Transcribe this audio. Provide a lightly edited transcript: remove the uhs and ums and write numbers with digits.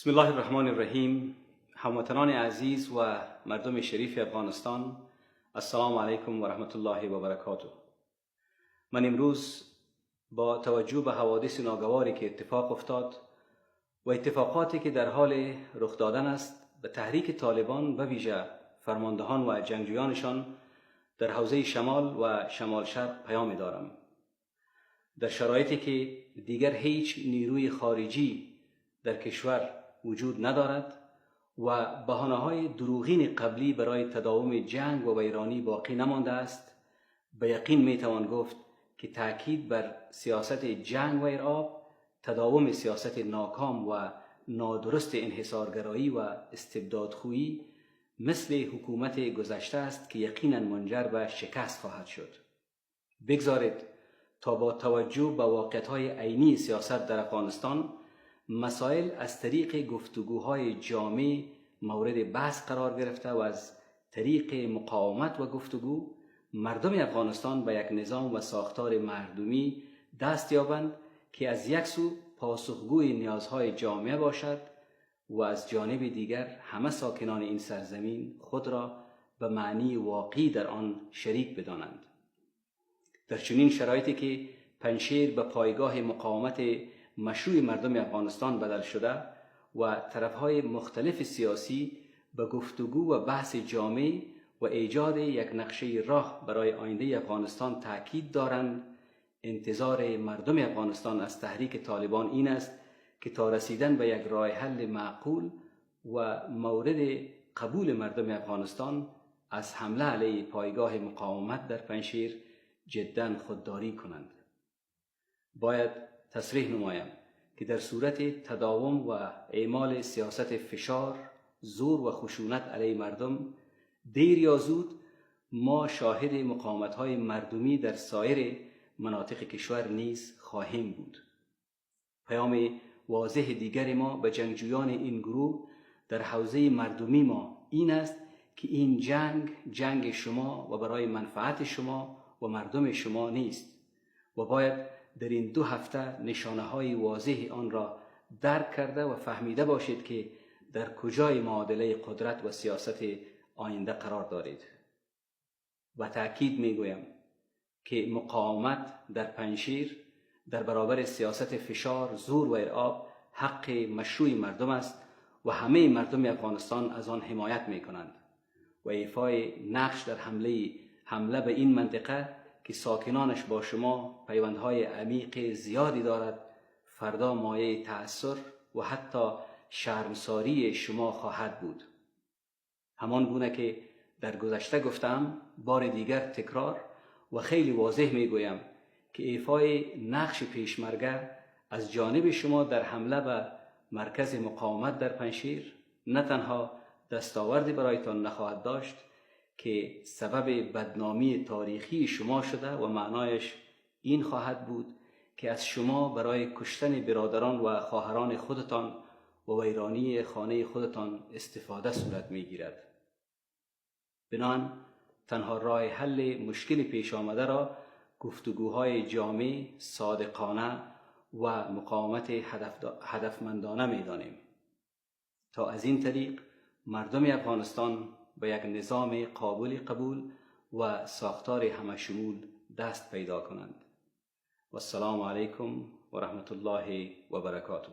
بسم الله الرحمن الرحیم. هموطنان عزیز و مردم شریف افغانستان، السلام علیکم و رحمت الله و برکاته. من امروز با توجه به حوادث ناگواری که اتفاق افتاد و اتفاقاتی که در حال رخ دادن است به تحریک طالبان و ویژه فرماندهان و جنگجویانشان در حوزه شمال و شمال شرق پیام دارم. در شرایطی که دیگر هیچ نیروی خارجی در کشور وجود ندارد و بهانه‌های دروغین قبلی برای تداوم جنگ و ویرانی باقی نمانده است، به یقین میتوان گفت که تأکید بر سیاست جنگ و ارعاب، تداوم سیاست ناکام و نادرست انحصارگرایی و استبدادخویی مثل حکومت گذشته است که یقیناً منجر به شکست خواهد شد. بگذارید تا با توجه به واقعیت‌های عینی سیاست در افغانستان مسائل از طریق گفتگوهای جامع مورد بحث قرار گرفته و از طریق مقاومت و گفتگو مردم افغانستان به یک نظام و ساختار مردمی دست یابند که از یک سو پاسخگوی نیازهای جامعه باشد و از جانب دیگر همه ساکنان این سرزمین خود را به معنی واقعی در آن شریک بدانند. در چنین شرایطی که پنجشیر به پایگاه مقاومت مشروع مردم افغانستان بدل شده و طرفهای مختلف سیاسی به گفتگو و بحث جامع و ایجاد یک نقشه راه برای آینده افغانستان تأکید دارند، انتظار مردم افغانستان از تحریک طالبان این است که تا رسیدن به یک راه حل معقول و مورد قبول مردم افغانستان از حمله علیه پایگاه مقاومت در پنجشیر جداً خودداری کنند. باید تصریح نمایم که در صورت تداوم و اعمال سیاست فشار، زور و خشونت علیه مردم، دیر یا زود ما شاهد مقاومت‌های مردمی در سایر مناطق کشور نیز خواهیم بود. پیام واضح دیگر ما به جنگجویان این گروه در حوزه مردمی ما این است که این جنگ شما و برای منفعت شما و مردم شما نیست و باید در این 2 هفته نشانه‌های واضح آن را درک کرده و فهمیده باشید که در کجای معادله قدرت و سیاست آینده قرار دارید. و تأکید می‌گویم که مقاومت در پنجشیر در برابر سیاست فشار، زور و ارعاب حق مشروع مردم است و همه مردم افغانستان از آن حمایت می‌کنند و ایفای نقش در حمله به این منطقه که ساکنانش با شما پیوندهای عمیق زیادی دارد فردا مایه تأثیر و حتی شرمساری شما خواهد بود. همان گونه که در گذشته گفتم، بار دیگر تکرار و خیلی واضح میگویم که ایفای نقش پیشمرگه از جانب شما در حمله به مرکز مقاومت در پنجشیر نه تنها دستاوردی برایتان نخواهد داشت که سبب بدنامی تاریخی شما شده و معنایش این خواهد بود که از شما برای کشتن برادران و خواهران خودتان و ویرانی خانه خودتان استفاده صورت می‌گیرد. بنابراین تنها راه حل مشکل پیش آمده را گفتگوهای جامع، صادقانه و مقاومت هدفمندانه می‌دانیم تا از این طریق مردم افغانستان به یک نظام قابل قبول و ساختار همشمول دست پیدا کنند. و السلام علیکم و رحمت الله و برکاته.